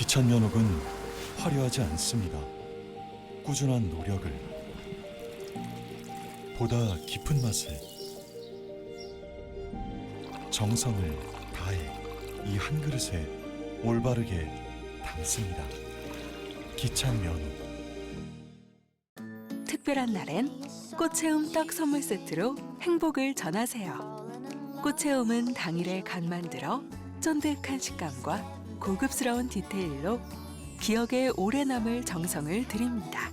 기찬면옥은 화려하지 않습니다. 꾸준한 노력을, 보다 깊은 맛을, 정성을 다해 이 한 그릇에 올바르게 담습니다. 기찬면옥. 특별한 날엔 꽃체움 떡 선물 세트로 행복을 전하세요. 꽃체움은 당일에 간 만들어 쫀득한 식감과 고급스러운 디테일로 기억에 오래 남을 정성을 드립니다.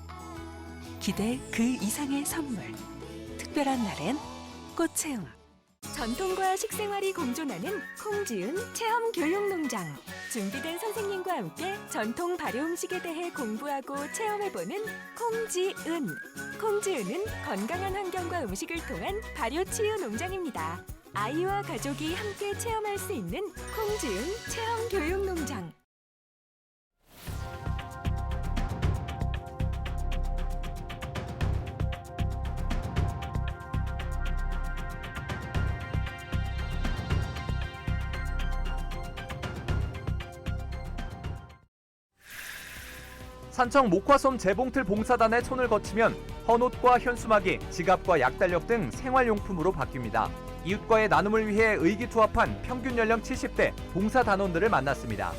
기대 그 이상의 선물. 특별한 날엔 꽃체움. 전통과 식생활이 공존하는 콩지은 체험교육농장. 준비된 선생님과 함께 전통 발효 음식에 대해 공부하고 체험해보는 콩지은. 콩지은은 건강한 환경과 음식을 통한 발효 치유 농장입니다. 아이와 가족이 함께 체험할 수 있는 콩지은 체험교육농장. 산청 목화솜 재봉틀 봉사단의 손을 거치면 헌옷과 현수막이 지갑과 약달력 등 생활용품으로 바뀝니다. 이웃과의 나눔을 위해 의기투합한 평균 연령 70대 봉사단원들을 만났습니다.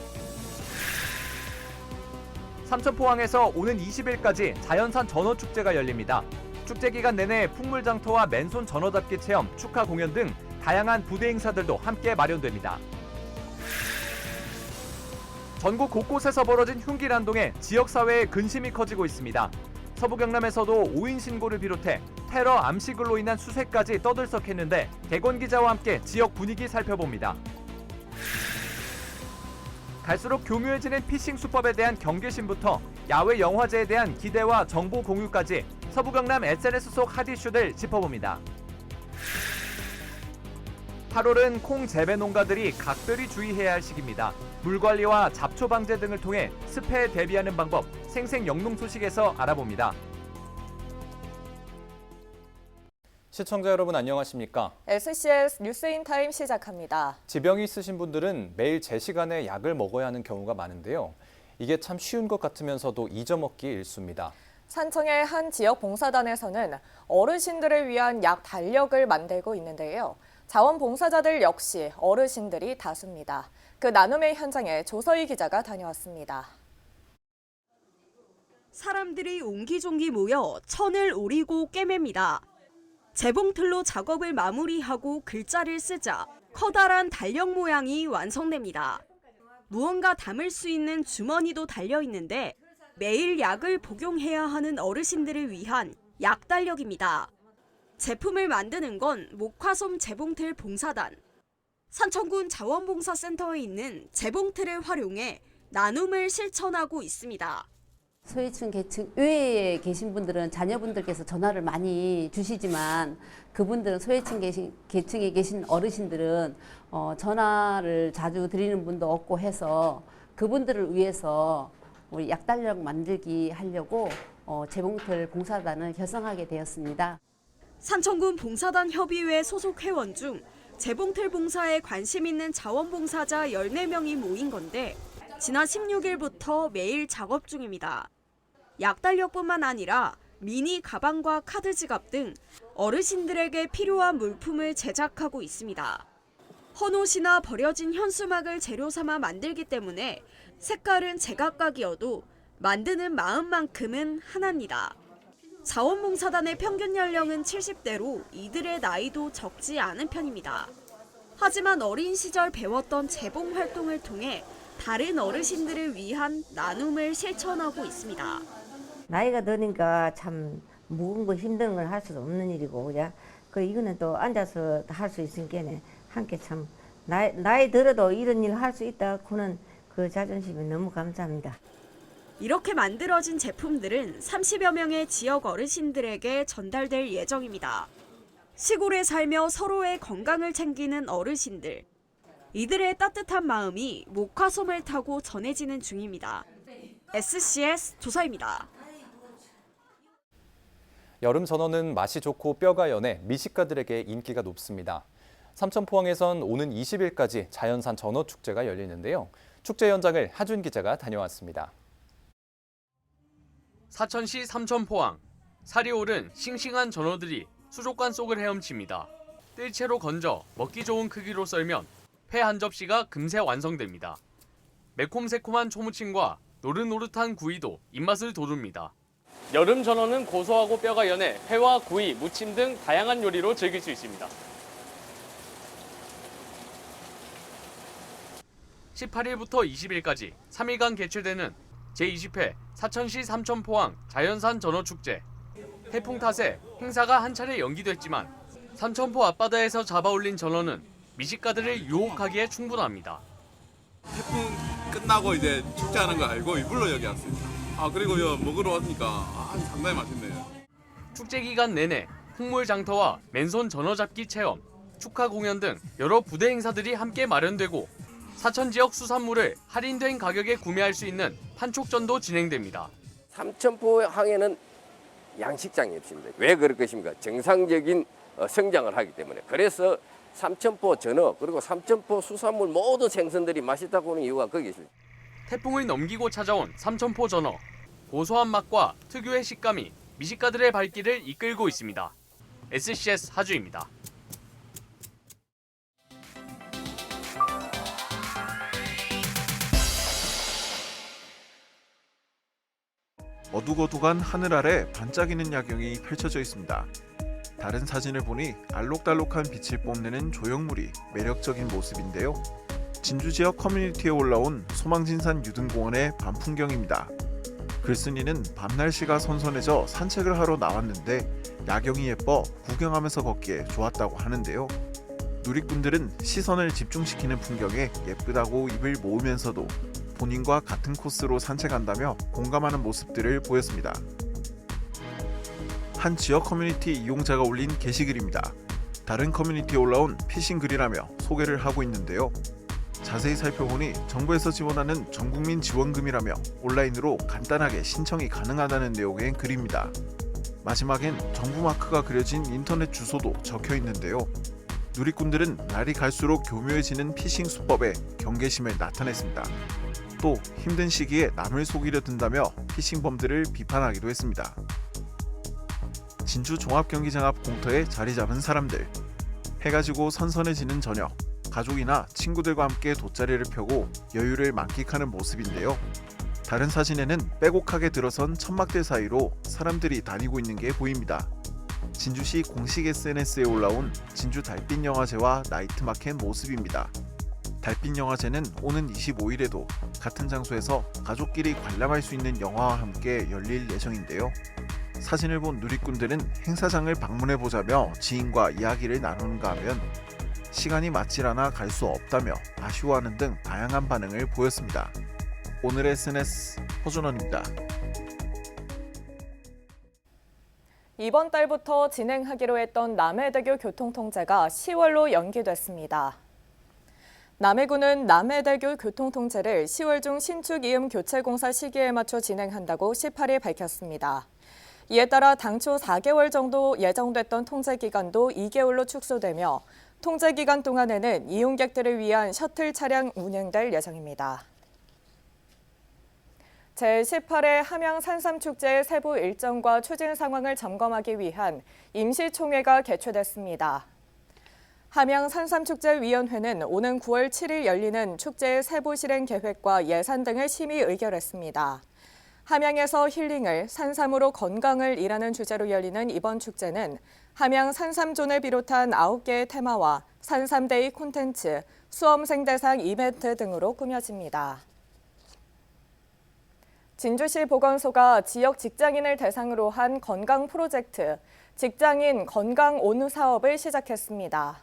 삼천포항에서 오는 20일까지 자연산 전어축제가 열립니다. 축제 기간 내내 풍물장터와 맨손 전어잡기 체험, 축하 공연 등 다양한 부대 행사들도 함께 마련됩니다. 전국 곳곳에서 벌어진 흉기난동에 지역사회의 근심이 커지고 있습니다. 서부 경남에서도 5인 신고를 비롯해 테러 암시글로 인한 수색까지 떠들썩했는데 대권 기자와 함께 지역 분위기 살펴봅니다. 갈수록 교묘해지는 피싱 수법에 대한 경계심부터 야외 영화제에 대한 기대와 정보 공유까지 서부 경남 SNS 속 핫 이슈들 짚어봅니다. 8월은 콩 재배 농가들이 각별히 주의해야 할 시기입니다. 물 관리와 잡초 방제 등을 통해 습해에 대비하는 방법, 생생영농 소식에서 알아봅니다. 시청자 여러분 안녕하십니까? SCS 뉴스인타임 시작합니다. 지병이 있으신 분들은 매일 제 시간에 약을 먹어야 하는 경우가 많은데요. 이게 참 쉬운 것 같으면서도 잊어먹기 일쑤입니다. 산청의 한 지역 봉사단에서는 어르신들을 위한 약 달력을 만들고 있는데요. 자원봉사자들 역시 어르신들이 다수입니다. 그 나눔의 현장에 조서희 기자가 다녀왔습니다. 사람들이 옹기종기 모여 천을 오리고 꿰맵니다. 재봉틀로 작업을 마무리하고 글자를 쓰자 커다란 달력 모양이 완성됩니다. 무언가 담을 수 있는 주머니도 달려 있는데 매일 약을 복용해야 하는 어르신들을 위한 약 달력입니다. 제품을 만드는 건 목화솜 재봉틀 봉사단. 산청군 자원봉사센터에 있는 재봉틀을 활용해 나눔을 실천하고 있습니다. 소외층 계층 외에 계신 분들은 자녀분들께서 전화를 많이 주시지만 그분들은 소외층 계층에 계신 어르신들은 전화를 자주 드리는 분도 없고 해서 그분들을 위해서 우리 약달력 만들기 하려고 재봉틀 봉사단을 결성하게 되었습니다. 산청군 봉사단 협의회 소속 회원 중 재봉틀 봉사에 관심 있는 자원봉사자 14명이 모인 건데 지난 16일부터 매일 작업 중입니다. 약달력뿐만 아니라 미니 가방과 카드 지갑 등 어르신들에게 필요한 물품을 제작하고 있습니다. 헌옷이나 버려진 현수막을 재료 삼아 만들기 때문에 색깔은 제각각이어도 만드는 마음만큼은 하나입니다. 자원봉사단의 평균 연령은 70대로 이들의 나이도 적지 않은 편입니다. 하지만 어린 시절 배웠던 재봉 활동을 통해 다른 어르신들을 위한 나눔을 실천하고 있습니다. 나이가 드니까 참 무거운 거 힘든 걸 할 수도 없는 일이고 그래. 이거는 또 앉아서 할 수 있으니까 함께 참 나이 들어도 이런 일 할 수 있다. 그는 그 자존심이 너무 감사합니다. 이렇게 만들어진 제품들은 30여 명의 지역 어르신들에게 전달될 예정입니다. 시골에 살며 서로의 건강을 챙기는 어르신들. 이들의 따뜻한 마음이 목화솜을 타고 전해지는 중입니다. SCS 조서입니다. 여름 전어는 맛이 좋고 뼈가 연해 미식가들에게 인기가 높습니다. 삼천포항에선 오는 20일까지 자연산 전어 축제가 열리는데요. 축제 현장을 하준 기자가 다녀왔습니다. 사천시 삼천포항. 살이 오른 싱싱한 전어들이 수족관 속을 헤엄칩니다. 뜰채로 건져 먹기 좋은 크기로 썰면 회 한 접시가 금세 완성됩니다. 매콤새콤한 초무침과 노릇노릇한 구이도 입맛을 돋웁니다. 여름 전어는 고소하고 뼈가 연해 회와 구이, 무침 등 다양한 요리로 즐길 수 있습니다. 18일부터 20일까지 3일간 개최되는 제20회 사천시 삼천포항 자연산 전어축제. 태풍 탓에 행사가 한 차례 연기됐지만 삼천포 앞바다에서 잡아올린 전어는 미식가들을 유혹하기에 충분합니다. 태풍 끝나고 이제 축제하는 거 알고 일부러 여기 왔습니다. 그리고 여기 먹으러 왔으니까 상당히 맛있네요. 축제 기간 내내 풍물 장터와 맨손 전어 잡기 체험, 축하 공연 등 여러 부대 행사들이 함께 마련되고 사천 지역 수산물을 할인된 가격에 구매할 수 있는 판촉전도 진행됩니다. 삼천포항에는 양식장이 없습니다. 왜 그럴 것입니까? 정상적인 성장을 하기 때문에. 그래서 삼천포 전어 그리고 삼천포 수산물 모든 생선들이 맛있다고 하는 이유가 거기 있습니다. 태풍을 넘기고 찾아온 삼천포 전어. 고소한 맛과 특유의 식감이 미식가들의 발길을 이끌고 있습니다. SCS 하주입니다. 어둑어둑한 하늘 아래 반짝이는 야경이 펼쳐져 있습니다. 다른 사진을 보니 알록달록한 빛을 뽐내는 조형물이 매력적인 모습인데요. 진주 지역 커뮤니티에 올라온 소망진산 유등공원의 밤 풍경입니다. 글쓴이는 밤 날씨가 선선해져 산책을 하러 나왔는데 야경이 예뻐 구경하면서 걷기에 좋았다고 하는데요. 누리꾼들은 시선을 집중시키는 풍경에 예쁘다고 입을 모으면서도 본인과 같은 코스로 산책한다며 공감하는 모습들을 보였습니다. 한 지역 커뮤니티 이용자가 올린 게시글입니다. 다른 커뮤니티에 올라온 피싱 글이라며 소개를 하고 있는데요. 자세히 살펴보니 정부에서 지원하는 전국민 지원금이라며 온라인으로 간단하게 신청이 가능하다는 내용의 글입니다. 마지막엔 정부 마크가 그려진 인터넷 주소도 적혀 있는데요. 누리꾼들은 날이 갈수록 교묘해지는 피싱 수법에 경계심을 나타냈습니다. 또 힘든 시기에 남을 속이려 든다며 피싱범들을 비판하기도 했습니다. 진주 종합경기장 앞 공터에 자리 잡은 사람들. 해가 지고 선선해지는 저녁, 가족이나 친구들과 함께 돗자리를 펴고 여유를 만끽하는 모습인데요. 다른 사진에는 빼곡하게 들어선 천막들 사이로 사람들이 다니고 있는 게 보입니다. 진주시 공식 SNS에 올라온 진주 달빛 영화제와 나이트 마켓 모습입니다. 달빛 영화제는 오는 25일에도 같은 장소에서 가족끼리 관람할 수 있는 영화와 함께 열릴 예정인데요. 사진을 본 누리꾼들은 행사장을 방문해보자며 지인과 이야기를 나누는가 하면 시간이 맞질 않아 갈 수 없다며 아쉬워하는 등 다양한 반응을 보였습니다. 오늘의 SNS 허준원입니다. 이번 달부터 진행하기로 했던 남해대교 교통통제가 10월로 연기됐습니다. 남해군은 남해대교 교통통제를 10월 중 신축 이음 교체 공사 시기에 맞춰 진행한다고 18일 밝혔습니다. 이에 따라 당초 4개월 정도 예정됐던 통제 기간도 2개월로 축소되며 통제 기간 동안에는 이용객들을 위한 셔틀 차량 운행될 예정입니다. 제18회 함양 산삼축제의 세부 일정과 추진 상황을 점검하기 위한 임시총회가 개최됐습니다. 함양 산삼축제위원회는 오는 9월 7일 열리는 축제의 세부 실행 계획과 예산 등을 심의 의결했습니다. 함양에서 힐링을, 산삼으로 건강을 이라는 주제로 열리는 이번 축제는 함양 산삼존을 비롯한 9개의 테마와 산삼데이 콘텐츠, 수험생 대상 이벤트 등으로 꾸며집니다. 진주시 보건소가 지역 직장인을 대상으로 한 건강 프로젝트, 직장인 건강 온누 사업을 시작했습니다.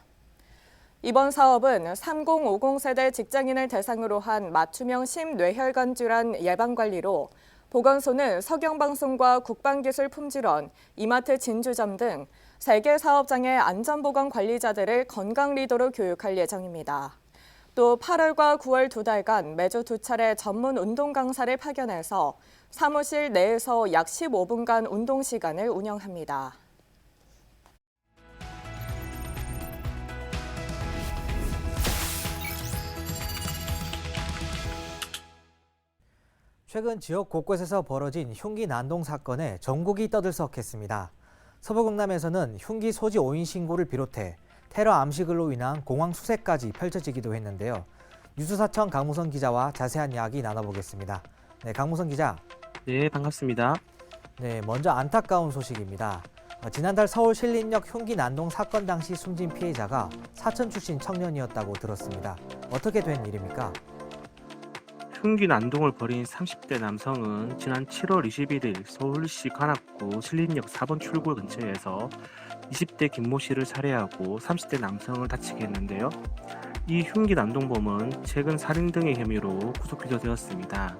이번 사업은 3050 세대 직장인을 대상으로 한 맞춤형 심뇌혈관 질환 예방관리로 보건소는 서경방송과 국방기술품질원, 이마트 진주점 등 3개 사업장의 안전보건 관리자들을 건강 리더로 교육할 예정입니다. 또 8월과 9월 2달간 매주 2차례 전문 운동 강사를 파견해서 사무실 내에서 약 15분간 운동 시간을 운영합니다. 최근 지역 곳곳에서 벌어진 흉기 난동 사건에 전국이 떠들썩했습니다. 서부 경남에서는 흉기 소지 오인 신고를 비롯해 테러 암시글로 인한 공황 수색까지 펼쳐지기도 했는데요. 뉴스사청 강무성 기자와 자세한 이야기 나눠보겠습니다. 네, 강무성 기자. 네, 반갑습니다. 네, 먼저 안타까운 소식입니다. 지난달 서울 신림역 흉기 난동 사건 당시 숨진 피해자가 사천 출신 청년이었다고 들었습니다. 어떻게 된 일입니까? 흉기 난동을 벌인 30대 남성은 지난 7월 21일 서울시 관악구 신림역 4번 출구 근처에서 20대 김모 씨를 살해하고 30대 남성을 다치게 했는데요. 이 흉기 난동범은 최근 살인 등의 혐의로 구속 기소되었습니다.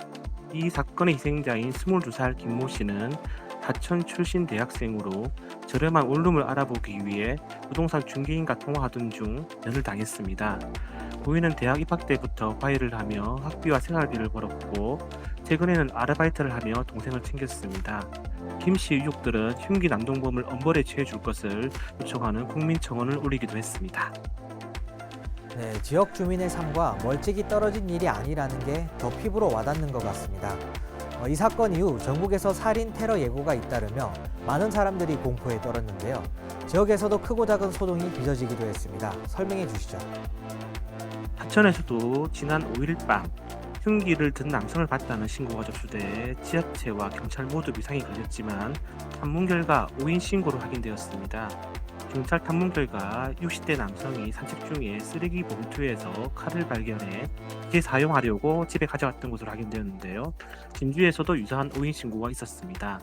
이 사건의 희생자인 22살 김모 씨는 하천 출신 대학생으로 저렴한 원룸을 알아보기 위해 부동산 중개인과 통화하던 중 연을 당했습니다. 고인은 대학 입학 때부터 과외를 하며 학비와 생활비를 벌었고 최근에는 아르바이트를 하며 동생을 챙겼습니다. 김 씨 유족들은 흉기 난동범을 엄벌에 처해줄 것을 요청하는 국민청원을 올리기도 했습니다. 네, 지역 주민의 삶과 멀찍이 떨어진 일이 아니라는 게 더 피부로 와닿는 것 같습니다. 이 사건 이후 전국에서 살인 테러 예고가 잇따르며 많은 사람들이 공포에 떨었는데요. 지역에서도 크고 작은 소동이 빚어지기도 했습니다. 설명해 주시죠. 하천에서도 지난 5일 밤 흉기를 든 남성을 봤다는 신고가 접수돼 지자체와 경찰 모두 비상이 걸렸지만 탐문 결과 오인 신고로 확인되었습니다. 경찰 탐문 결과 60대 남성이 산책 중에 쓰레기 봉투에서 칼을 발견해 재사용하려고 집에 가져왔던 것으로 확인되었는데요. 진주에서도 유사한 오인 신고가 있었습니다.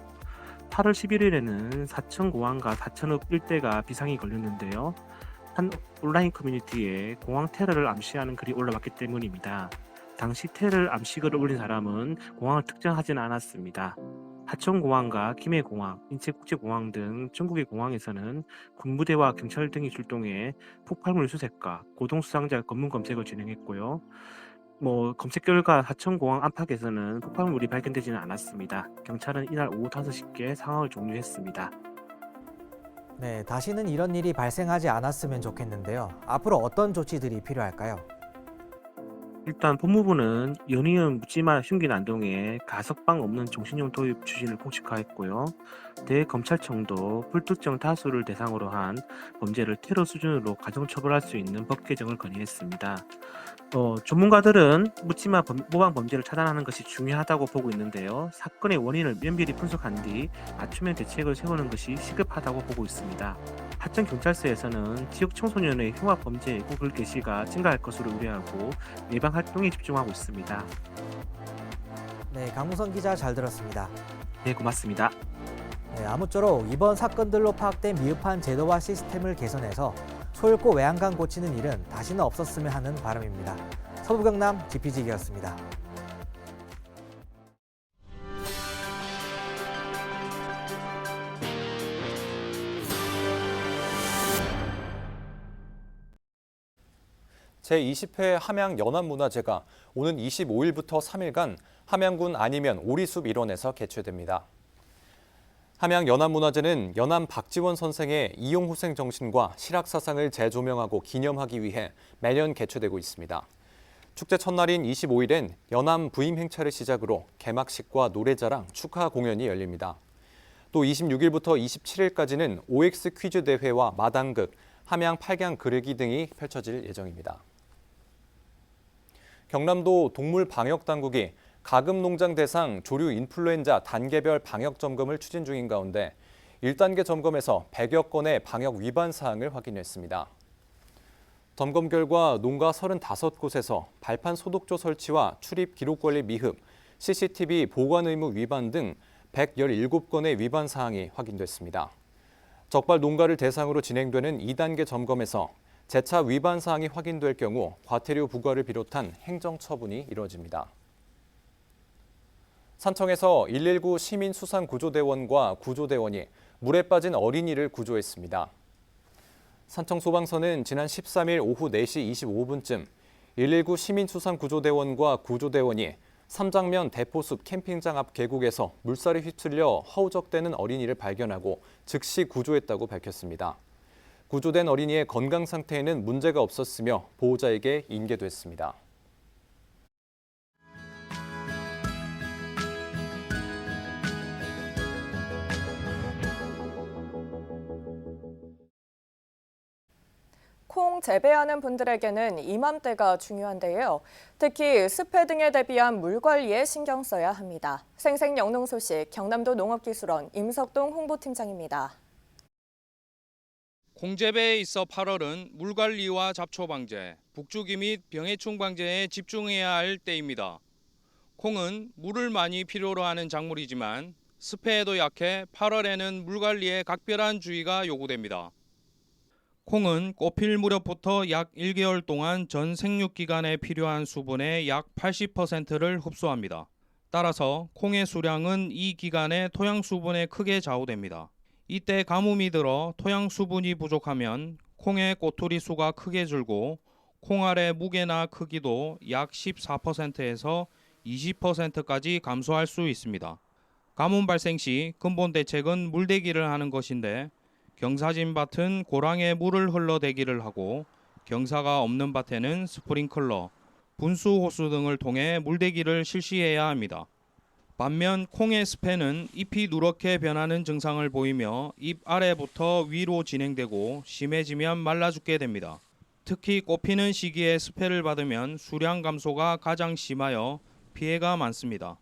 8월 11일에는 사천공항과 사천읍 일대가 비상이 걸렸는데요. 한 온라인 커뮤니티에 공항 테러를 암시하는 글이 올라왔기 때문입니다. 당시 테러를 암시글을 올린 사람은 공항을 특정하지는 않았습니다. 하천공항과 김해공항, 인체국제공항 등 전국의 공항에서는 군부대와 경찰 등이 출동해 폭발물 수색과 고동수상자 검문 검색을 진행했고요. 검색 결과 하천공항 안팎에서는 폭발물이 발견되지는 않았습니다. 경찰은 이날 오후 5시께 상황을 종료했습니다. 네, 다시는 이런 일이 발생하지 않았으면 좋겠는데요. 앞으로 어떤 조치들이 필요할까요? 일단 법무부는 연이은 묻지마 흉기 난동에 가석방 없는 종신형 도입 추진을 공식화했고요. 대검찰청도 불특정 다수를 대상으로 한 범죄를 테러 수준으로 가중처벌할 수 있는 법 개정을 건의했습니다. 전문가들은 묻지마 모방 범죄를 차단하는 것이 중요하다고 보고 있는데요. 사건의 원인을 면밀히 분석한 뒤 맞춤형 대책을 세우는 것이 시급하다고 보고 있습니다. 하천경찰서에서는 지역 청소년의 흉악 범죄 구글 게시가 증가할 것으로 우려하고 예방 활동에 집중하고 있습니다. 네, 강무성 기자 잘 들었습니다. 네, 고맙습니다. 네, 아무쪼록 이번 사건들로 파악된 미흡한 제도와 시스템을 개선해서 소잃고 외양간 고치는 일은 다시는 없었으면 하는 바람입니다. 서부경남 GPG였습니다. 제20회 함양연합문화제가 오는 25일부터 3일간 함양군 아니면 오리숲 일원에서 개최됩니다. 함양연합문화제는 연암 박지원 선생의 이용후생 정신과 실학사상을 재조명하고 기념하기 위해 매년 개최되고 있습니다. 축제 첫날인 25일엔 연암 부임 행차를 시작으로 개막식과 노래자랑, 축하 공연이 열립니다. 또 26일부터 27일까지는 OX 퀴즈 대회와 마당극, 함양 팔경 그르기 등이 펼쳐질 예정입니다. 경남도 동물방역당국이 가금농장 대상 조류 인플루엔자 단계별 방역 점검을 추진 중인 가운데 1단계 점검에서 100여 건의 방역 위반 사항을 확인했습니다. 점검 결과 농가 35곳에서 발판 소독조 설치와 출입 기록 관리 미흡, CCTV 보관 의무 위반 등 117건의 위반 사항이 확인됐습니다. 적발 농가를 대상으로 진행되는 2단계 점검에서 재차 위반 사항이 확인될 경우 과태료 부과를 비롯한 행정 처분이 이뤄집니다. 산청에서 119 시민수상구조대원과 구조대원이 물에 빠진 어린이를 구조했습니다. 산청소방서는 지난 13일 오후 4시 25분쯤 119 시민수상구조대원과 구조대원이 삼장면 대포숲 캠핑장 앞 계곡에서 물살에 휩쓸려 허우적대는 어린이를 발견하고 즉시 구조했다고 밝혔습니다. 구조된 어린이의 건강 상태에는 문제가 없었으며 보호자에게 인계됐습니다. 콩 재배하는 분들에게는 이맘때가 중요한데요. 특히 습해 등에 대비한 물 관리에 신경 써야 합니다. 생생영농 소식 경남도 농업기술원 임석동 홍보팀장입니다. 콩재배에 있어 8월은 물관리와 잡초 방제, 북주기 및 병해충 방제에 집중해야 할 때입니다. 콩은 물을 많이 필요로 하는 작물이지만 습해에도 약해 8월에는 물관리에 각별한 주의가 요구됩니다. 콩은 꽃필 무렵부터 약 1개월 동안 전 생육기간에 필요한 수분의 약 80%를 흡수합니다. 따라서 콩의 수량은 이 기간에 토양 수분에 크게 좌우됩니다. 이때 가뭄이 들어 토양 수분이 부족하면 콩의 꼬투리 수가 크게 줄고 콩알의 무게나 크기도 약 14%에서 20%까지 감소할 수 있습니다. 가뭄 발생 시 근본 대책은 물대기를 하는 것인데 경사진 밭은 고랑에 물을 흘러대기를 하고 경사가 없는 밭에는 스프링클러, 분수 호수 등을 통해 물대기를 실시해야 합니다. 반면 콩의 습해는 잎이 누렇게 변하는 증상을 보이며 잎 아래부터 위로 진행되고 심해지면 말라 죽게 됩니다. 특히 꽃피는 시기에 습해를 받으면 수량 감소가 가장 심하여 피해가 많습니다.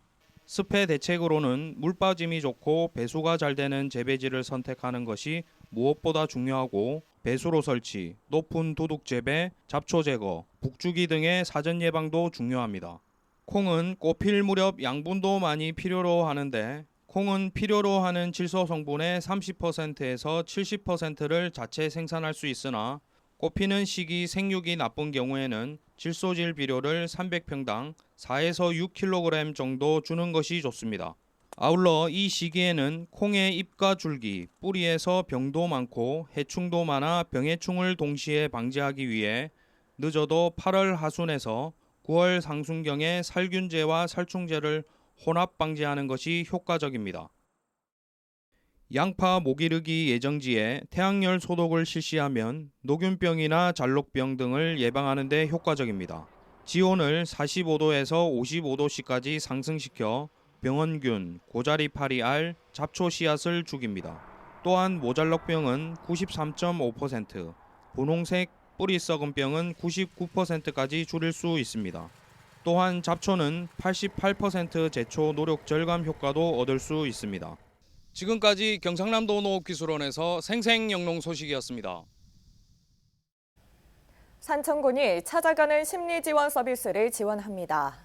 습해 대책으로는 물 빠짐이 좋고 배수가 잘 되는 재배지를 선택하는 것이 무엇보다 중요하고 배수로 설치, 높은 두둑 재배, 잡초 제거, 북주기 등의 사전 예방도 중요합니다. 콩은 꽃필 무렵 양분도 많이 필요로 하는데 콩은 필요로 하는 질소 성분의 30%에서 70%를 자체 생산할 수 있으나 꽃피는 시기 생육이 나쁜 경우에는 질소질 비료를 300평당 4에서 6kg 정도 주는 것이 좋습니다. 아울러 이 시기에는 콩의 잎과 줄기, 뿌리에서 병도 많고 해충도 많아 병해충을 동시에 방지하기 위해 늦어도 8월 하순에서 9월 상순경에 살균제와 살충제를 혼합 방지하는 것이 효과적입니다. 양파 모기르기 예정지에 태양열 소독을 실시하면 녹균병이나 잘록병 등을 예방하는 데 효과적입니다. 지온을 45도에서 55도씨까지 상승시켜 병원균, 고자리파리알, 잡초 씨앗을 죽입니다. 또한 모잘록병은 93.5%, 분홍색 뿌리 썩은 병은 99%까지 줄일 수 있습니다. 또한 잡초는 88% 제초 노력 절감 효과도 얻을 수 있습니다. 지금까지 경상남도 농업기술원에서 생생영농 소식이었습니다. 산청군이 찾아가는 심리지원 서비스를 지원합니다.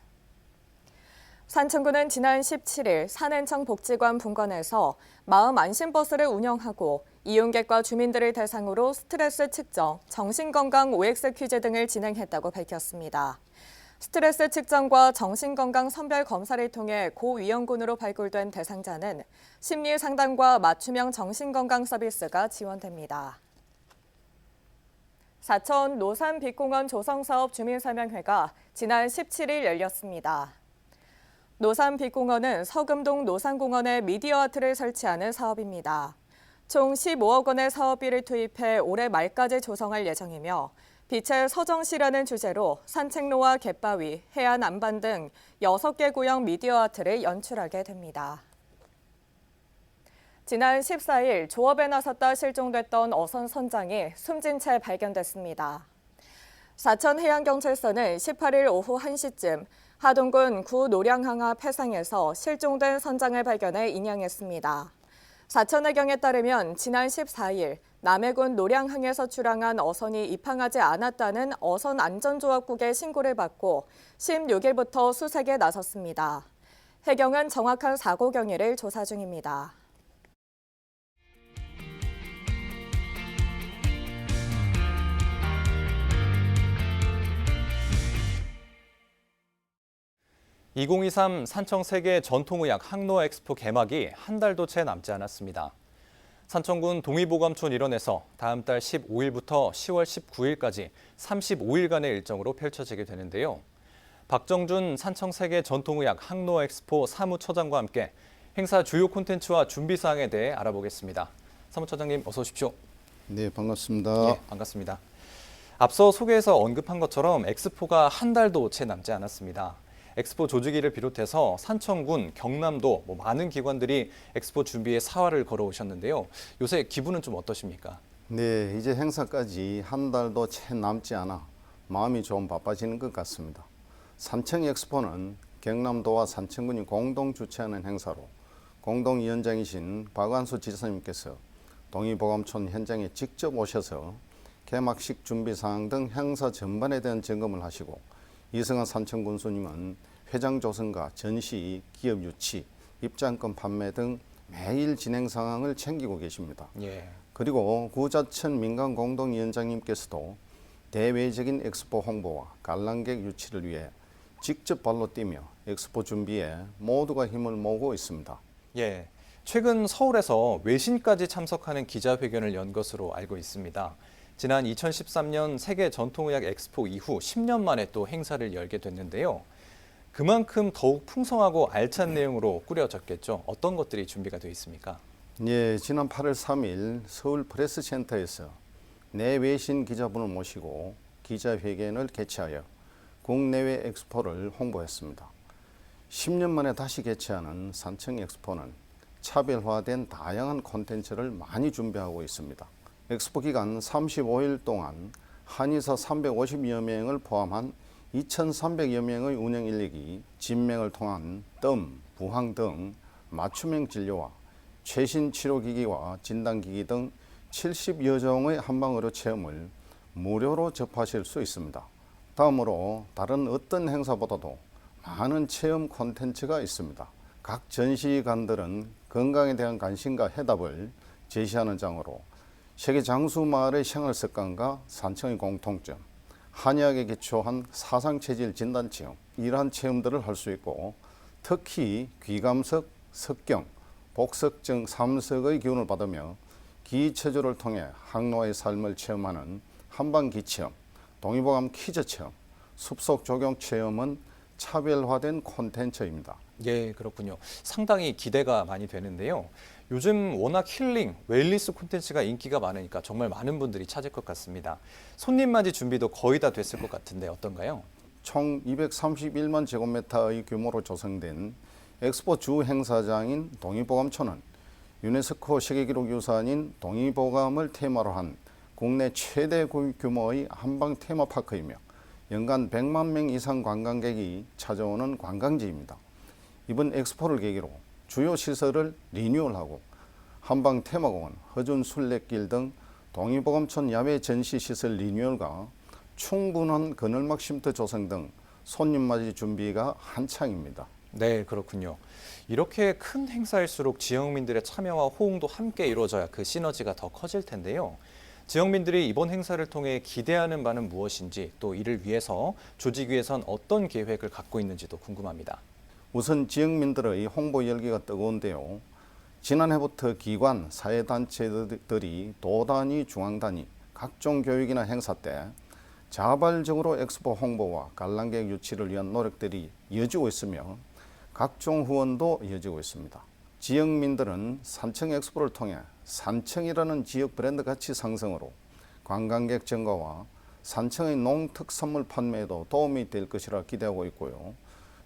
산청군은 지난 17일 산엔청 복지관 분관에서 마음 안심버스를 운영하고 이용객과 주민들을 대상으로 스트레스 측정, 정신건강 OX 퀴즈 등을 진행했다고 밝혔습니다. 스트레스 측정과 정신건강 선별 검사를 통해 고위험군으로 발굴된 대상자는 심리 상담과 맞춤형 정신건강 서비스가 지원됩니다. 사천 노산빛공원 조성사업 주민설명회가 지난 17일 열렸습니다. 노산빛공원은 서금동 노산공원에 미디어 아트를 설치하는 사업입니다. 총 15억 원의 사업비를 투입해 올해 말까지 조성할 예정이며 빛의 서정시라는 주제로 산책로와 갯바위, 해안 안반 등 6개 구역 미디어 아트를 연출하게 됩니다. 지난 14일 조업에 나섰다 실종됐던 어선 선장이 숨진 채 발견됐습니다. 사천해양경찰서는 18일 오후 1시쯤 하동군 구 노량항 앞 해상에서 실종된 선장을 발견해 인양했습니다. 사천해경에 따르면 지난 14일 남해군 노량항에서 출항한 어선이 입항하지 않았다는 어선안전조합국의 신고를 받고 16일부터 수색에 나섰습니다. 해경은 정확한 사고 경위를 조사 중입니다. (2023) 산청 세계 전통의학 항노 엑스포 개막이 한 달도 채 남지 않았습니다. 산청군 동의보감촌 일원에서 다음 달 15일부터 10월 19일까지 35일간의 일정으로 펼쳐지게 되는데요. 박정준 산청 세계 전통의학 항노 엑스포 사무처장과 함께 행사 주요 콘텐츠와 준비 사항에 대해 알아보겠습니다. 사무처장님 어서 오십시오. 네, 반갑습니다. 네, 반갑습니다. 앞서 소개에서 언급한 것처럼 엑스포가 한 달도 채 남지 않았습니다. 엑스포 조직위를 비롯해서 산청군, 경남도 많은 기관들이 엑스포 준비에 사활을 걸어오셨는데요. 요새 기분은 좀 어떠십니까? 네, 이제 행사까지 한 달도 채 남지 않아 마음이 좀 바빠지는 것 같습니다. 산청 엑스포는 경남도와 산청군이 공동 주최하는 행사로 공동위원장이신 박완수 지사님께서 동의보감촌 현장에 직접 오셔서 개막식 준비 사항 등 행사 전반에 대한 점검을 하시고 이승환 산청 군수님은 회장 조성과 전시, 기업 유치, 입장권 판매 등 매일 진행 상황을 챙기고 계십니다. 예. 그리고 구자천 민간공동위원장님께서도 대외적인 엑스포 홍보와 관람객 유치를 위해 직접 발로 뛰며 엑스포 준비에 모두가 힘을 모으고 있습니다. 예. 최근 서울에서 외신까지 참석하는 기자회견을 연 것으로 알고 있습니다. 지난 2013년 세계 전통의학 엑스포 이후 10년 만에 또 행사를 열게 됐는데요. 그만큼 더욱 풍성하고 알찬 내용으로 꾸려졌겠죠. 어떤 것들이 준비가 되어 있습니까? 예, 지난 8월 3일 서울 프레스센터에서 내외신 기자분을 모시고 기자회견을 개최하여 국내외 엑스포를 홍보했습니다. 10년 만에 다시 개최하는 산청 엑스포는 차별화된 다양한 콘텐츠를 많이 준비하고 있습니다. 엑스포 기간 35일 동안 한의사 350여 명을 포함한 2,300여 명의 운영 인력이 진맥을 통한 뜸, 부항 등 맞춤형 진료와 최신 치료기기와 진단기기 등 70여 종의 한방의료 체험을 무료로 접하실 수 있습니다. 다음으로 다른 어떤 행사보다도 많은 체험 콘텐츠가 있습니다. 각 전시관들은 건강에 대한 관심과 해답을 제시하는 장으로 세계 장수마을의 생활습관과 산청의 공통점, 한의학에 기초한 사상체질 진단 체험, 이러한 체험들을 할 수 있고 특히 귀감석, 석경, 복석증 3석의 기운을 받으며 기체조를 통해 항노의 삶을 체험하는 한방기 체험, 동의보감 퀴즈 체험, 숲속 조경 체험은 차별화된 콘텐츠입니다. 예, 그렇군요. 상당히 기대가 많이 되는데요. 요즘 워낙 힐링, 웰니스 콘텐츠가 인기가 많으니까 정말 많은 분들이 찾을 것 같습니다. 손님 맞이 준비도 거의 다 됐을 것 같은데 어떤가요? 총 231만 제곱미터의 규모로 조성된 엑스포 주 행사장인 동의보감촌은 유네스코 세계기록유산인 동의보감을 테마로 한 국내 최대 규모의 한방 테마파크이며 연간 100만 명 이상 관광객이 찾아오는 관광지입니다. 이번 엑스포를 계기로 주요 시설을 리뉴얼하고 한방 테마공원, 허준 순례길 등 동의보감촌 야외 전시시설 리뉴얼과 충분한 그늘막 쉼터 조성 등 손님 맞이 준비가 한창입니다. 네, 그렇군요. 이렇게 큰 행사일수록 지역민들의 참여와 호응도 함께 이루어져야 그 시너지가 더 커질 텐데요. 지역민들이 이번 행사를 통해 기대하는 바는 무엇인지 또 이를 위해서 조직위에선 어떤 계획을 갖고 있는지도 궁금합니다. 우선 지역민들의 홍보 열기가 뜨거운데요. 지난해부터 기관, 사회단체들이 도단위, 중앙단위, 각종 교육이나 행사 때 자발적으로 엑스포 홍보와 관람객 유치를 위한 노력들이 이어지고 있으며 각종 후원도 이어지고 있습니다. 지역민들은 산청 엑스포를 통해 산청이라는 지역 브랜드 가치 상승으로 관광객 증가와 산청의 농특산물 판매에도 도움이 될 것이라 기대하고 있고요.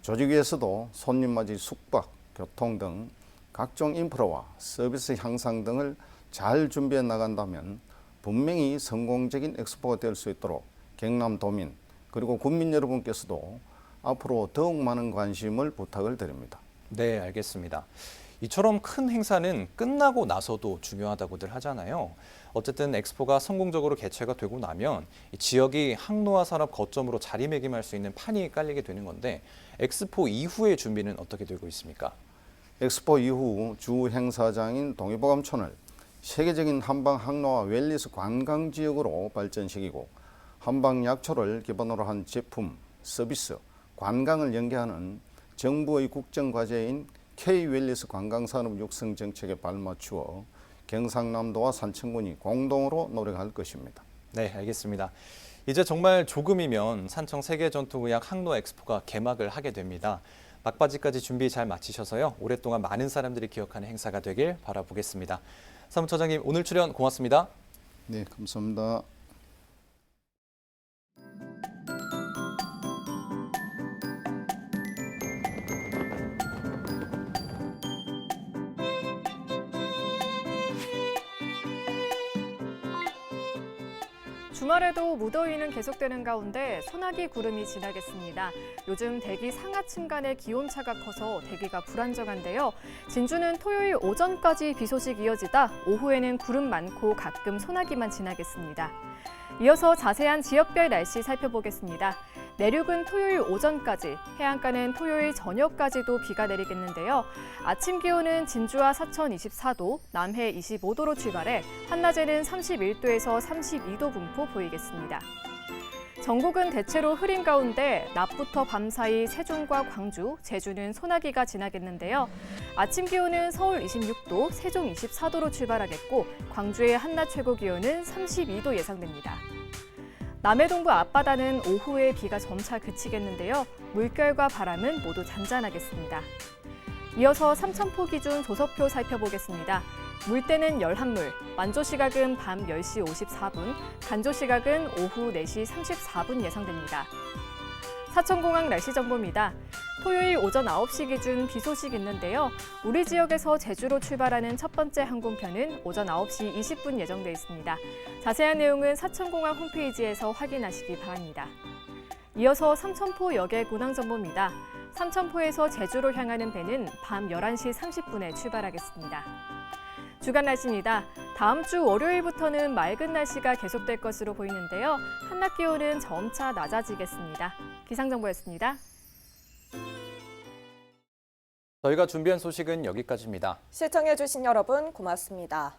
조직위에서도 손님 맞이 숙박, 교통 등 각종 인프라와 서비스 향상 등을 잘 준비해 나간다면 분명히 성공적인 엑스포가 될 수 있도록 경남도민 그리고 국민 여러분께서도 앞으로 더욱 많은 관심을 부탁을 드립니다. 네, 알겠습니다. 이처럼 큰 행사는 끝나고 나서도 중요하다고들 하잖아요. 어쨌든 엑스포가 성공적으로 개최가 되고 나면 이 지역이 항노화 산업 거점으로 자리매김할 수 있는 판이 깔리게 되는 건데 엑스포 이후의 준비는 어떻게 되고 있습니까? 엑스포 이후 주 행사장인 동의보감촌을 세계적인 한방 항노화 웰니스 관광지역으로 발전시키고 한방 약초를 기반으로 한 제품, 서비스, 관광을 연계하는 정부의 국정과제인 K-웰니스 관광산업 육성 정책에 발맞추어 경상남도와 산청군이 공동으로 노력할 것입니다. 네, 알겠습니다. 이제 정말 조금이면 산청 세계전통의학 항노 엑스포가 개막을 하게 됩니다. 막바지까지 준비 잘 마치셔서요. 오랫동안 많은 사람들이 기억하는 행사가 되길 바라보겠습니다. 사무처장님, 오늘 출연 고맙습니다. 네, 감사합니다. 주말에도 무더위는 계속되는 가운데 소나기 구름이 지나겠습니다. 요즘 대기 상하층 간의 기온차가 커서 대기가 불안정한데요. 진주는 토요일 오전까지 비 소식 이어지다 오후에는 구름 많고 가끔 소나기만 지나겠습니다. 이어서 자세한 지역별 날씨 살펴보겠습니다. 내륙은 토요일 오전까지, 해안가는 토요일 저녁까지도 비가 내리겠는데요. 아침 기온은 진주와 사천 24도, 남해 25도로 출발해 한낮에는 31도에서 32도 분포 보이겠습니다. 전국은 대체로 흐린 가운데 낮부터 밤 사이 세종과 광주, 제주는 소나기가 지나겠는데요. 아침 기온은 서울 26도, 세종 24도로 출발하겠고 광주의 한낮 최고 기온은 32도 예상됩니다. 남해 동부 앞바다는 오후에 비가 점차 그치겠는데요. 물결과 바람은 모두 잔잔하겠습니다. 이어서 삼천포 기준 조석표 살펴보겠습니다. 물때는 열한물, 만조 시각은 밤 10시 54분, 간조 시각은 오후 4시 34분 예상됩니다. 사천공항 날씨 정보입니다. 토요일 오전 9시 기준 비 소식 있는데요. 우리 지역에서 제주로 출발하는 첫 번째 항공편은 오전 9시 20분 예정돼 있습니다. 자세한 내용은 사천공항 홈페이지에서 확인하시기 바랍니다. 이어서 삼천포 역의 군항 정보입니다. 삼천포에서 제주로 향하는 배는 밤 11시 30분에 출발하겠습니다. 주간 날씨입니다. 다음 주 월요일부터는 맑은 날씨가 계속될 것으로 보이는데요. 한낮 기온은 점차 낮아지겠습니다. 기상정보였습니다. 저희가 준비한 소식은 여기까지입니다. 시청해주신 여러분 고맙습니다.